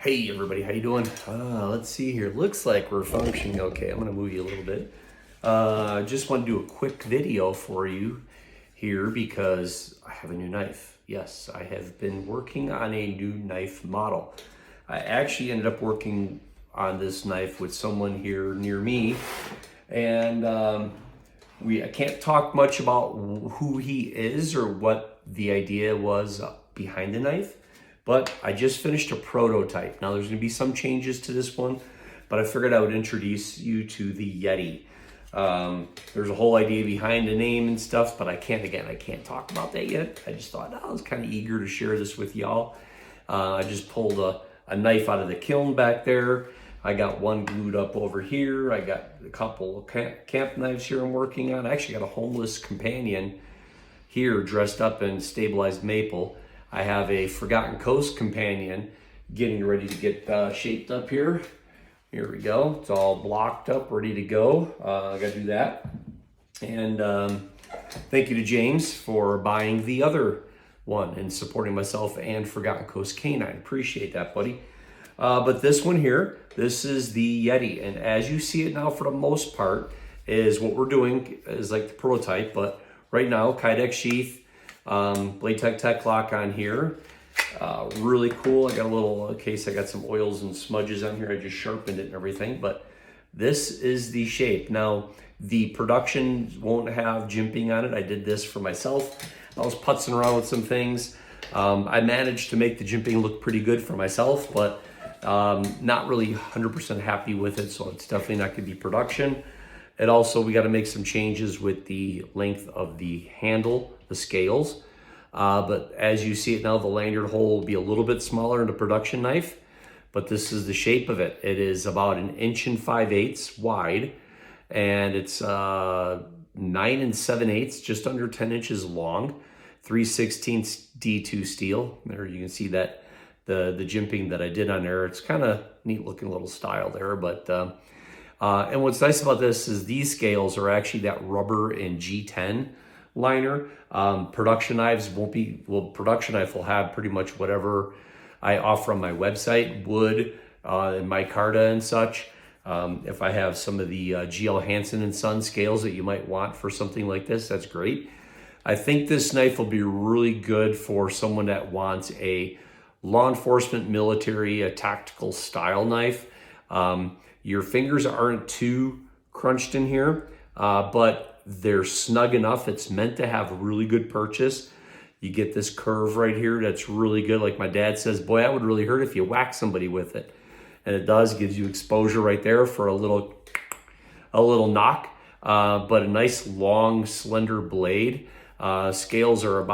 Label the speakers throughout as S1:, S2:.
S1: Hey everybody, how you doing? Let's see here. Looks like we're functioning okay. I'm gonna move you a little bit. Just want to do a quick video for you here because I have a new knife. Yes, I have been working on a new knife model. I actually ended up working on this knife with someone here near me, and I can't talk much about who he is or what the idea was behind the knife. But I just finished a prototype. Now there's gonna be some changes to this one, but I figured I would introduce you to the Yeti. There's a whole idea behind the name and stuff, but I can't talk about that yet. I just thought I was kind of eager to share this with y'all. I just pulled a knife out of the kiln back there. I got one glued up over here. I got a couple of camp knives here I'm working on. I actually got a homeless companion here dressed up in stabilized maple. I have a Forgotten Coast companion getting ready to get shaped up here. Here we go. It's all blocked up, ready to go. I gotta do that. And thank you to James for buying the other one and supporting myself and Forgotten Coast Canine. Appreciate that, buddy. But this one here, this is the Yeti. And as you see it now, for the most part, is what we're doing is like the prototype. But right now, Kydex sheath, Blade Tech lock on here. Really cool. I got a little case. I got some oils and smudges on here. I just sharpened it and everything. But this is the shape. Now, the production won't have jimping on it. I did this for myself. I was putzing around with some things. I managed to make the jimping look pretty good for myself, but not really 100% happy with it. So it's definitely not going to be production. And also, we got to make some changes with the length of the handle, the scales. But as you see it now, the lanyard hole will be a little bit smaller in the production knife, but this is the shape of it. It is about 1 5/8 wide, and it's 9 7/8, just under 10 inches long, 3/16 D2 steel. There you can see that the jimping that I did on there. It's kind of neat looking little style there, but and what's nice about this is these scales are actually that rubber and G10 liner. Production knives won't be, well, production knife will have pretty much whatever I offer on my website, wood and micarta and such. If I have some of the GL Hansen and Son scales that you might want for something like this, that's great. I think this knife will be really good for someone that wants a law enforcement, military, a tactical style knife. Your fingers aren't too crunched in here, but they're snug enough. It's meant to have really good purchase. You get this curve right here that's really good. Like my dad says, boy, that would really hurt if you whack somebody with it. And it does, gives you exposure right there for a little knock. But a nice long slender blade. Scales are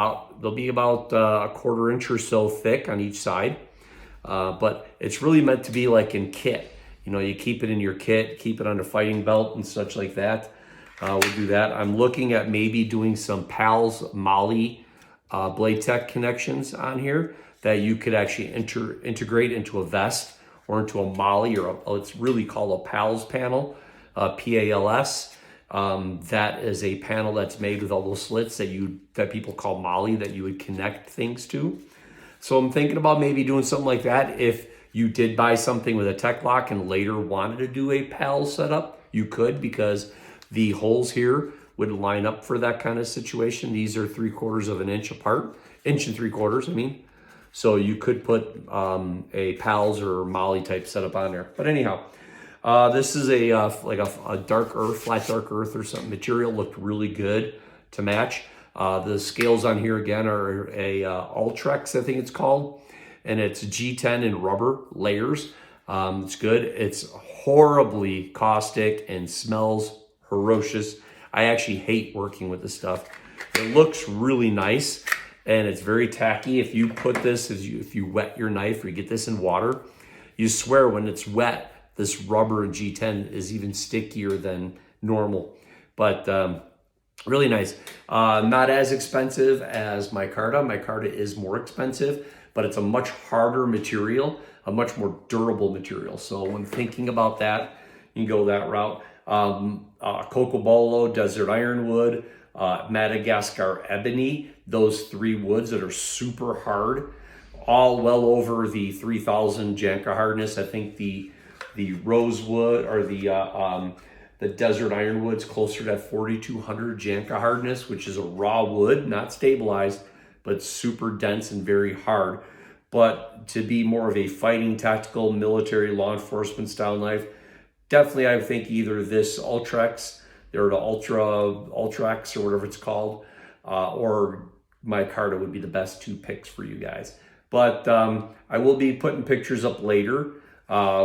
S1: they'll be about a 1/4 inch or so thick on each side. But it's really meant to be like in kit. You know, you keep it in your kit, keep it on a fighting belt and such like that. We'll do that. I'm looking at maybe doing some PALS Molly Blade Tech connections on here that you could actually integrate into a vest or into a Molly, or it's really called a PALS panel, PALS. That is a panel that's made with all those slits that people call Molly, that you would connect things to. So I'm thinking about maybe doing something like that. If you did buy something with a tech lock and later wanted to do a PALS setup, you could, because the holes here would line up for that kind of situation. These are 3/4 of an inch apart, 1 3/4 I mean. So you could put a PALS or Molly type setup on there. But anyhow, this is like a dark earth, flat dark earth or something material. Looked really good to match. The scales on here again are a Ultrex, I think it's called, and it's G10 and rubber layers. It's good. It's horribly caustic and smells ferocious. I actually hate working with this stuff. It looks really nice and it's very tacky. If you put this, if you wet your knife or you get this in water, you swear when it's wet, this rubber G10 is even stickier than normal. But really nice. Not as expensive as micarta. Micarta is more expensive, but it's a much harder material, a much more durable material. So when thinking about that, you can go that route. Cocobolo, desert ironwood, Madagascar ebony, those 3 woods that are super hard, all well over the 3,000 Janka hardness. I think the rosewood or the desert ironwood's closer to 4,200 Janka hardness, which is a raw wood, not stabilized, but super dense and very hard. But to be more of a fighting, tactical, military, law enforcement style knife, definitely I think either this Ultrax, or the Ultrax or whatever it's called, or micarta would be the best two picks for you guys. But I will be putting pictures up later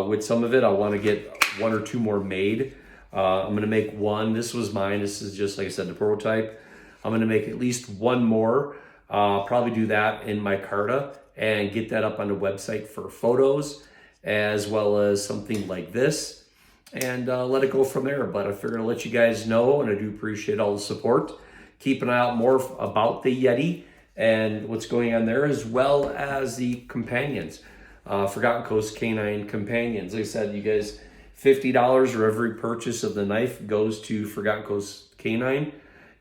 S1: with some of it. I want to get 1 or 2 more made. I'm going to make one. This was mine. This is just, like I said, the prototype. I'm going to make at least one more. Probably do that in micarta and get that up on the website for photos, as well as something like this, and let it go from there. But I figured I'd let you guys know, and I do appreciate all the support. Keep an eye out more about the Yeti and what's going on there, as well as the companions, Forgotten Coast Canine companions. Like I said, you guys, $50 or every purchase of the knife goes to Forgotten Coast Canine.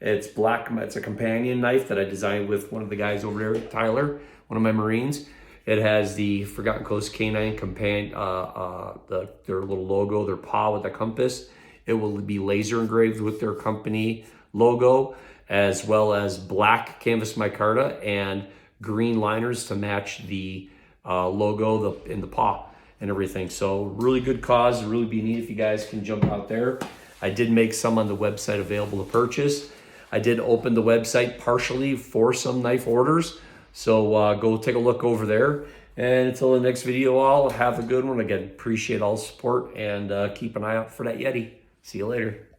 S1: It's black. It's a companion knife that I designed with one of the guys over there, Tyler, one of my Marines. It has the Forgotten Coast Canine companion, their little logo, their paw with a compass. It will be laser engraved with their company logo, as well as black canvas micarta and green liners to match the logo in the paw and everything. So really good cause. It'd really be neat if you guys can jump out there. I did make some on the website available to purchase. I did open the website partially for some knife orders. So go take a look over there. And until the next video, all have a good one. Again, appreciate all the support, and keep an eye out for that Yeti. See you later.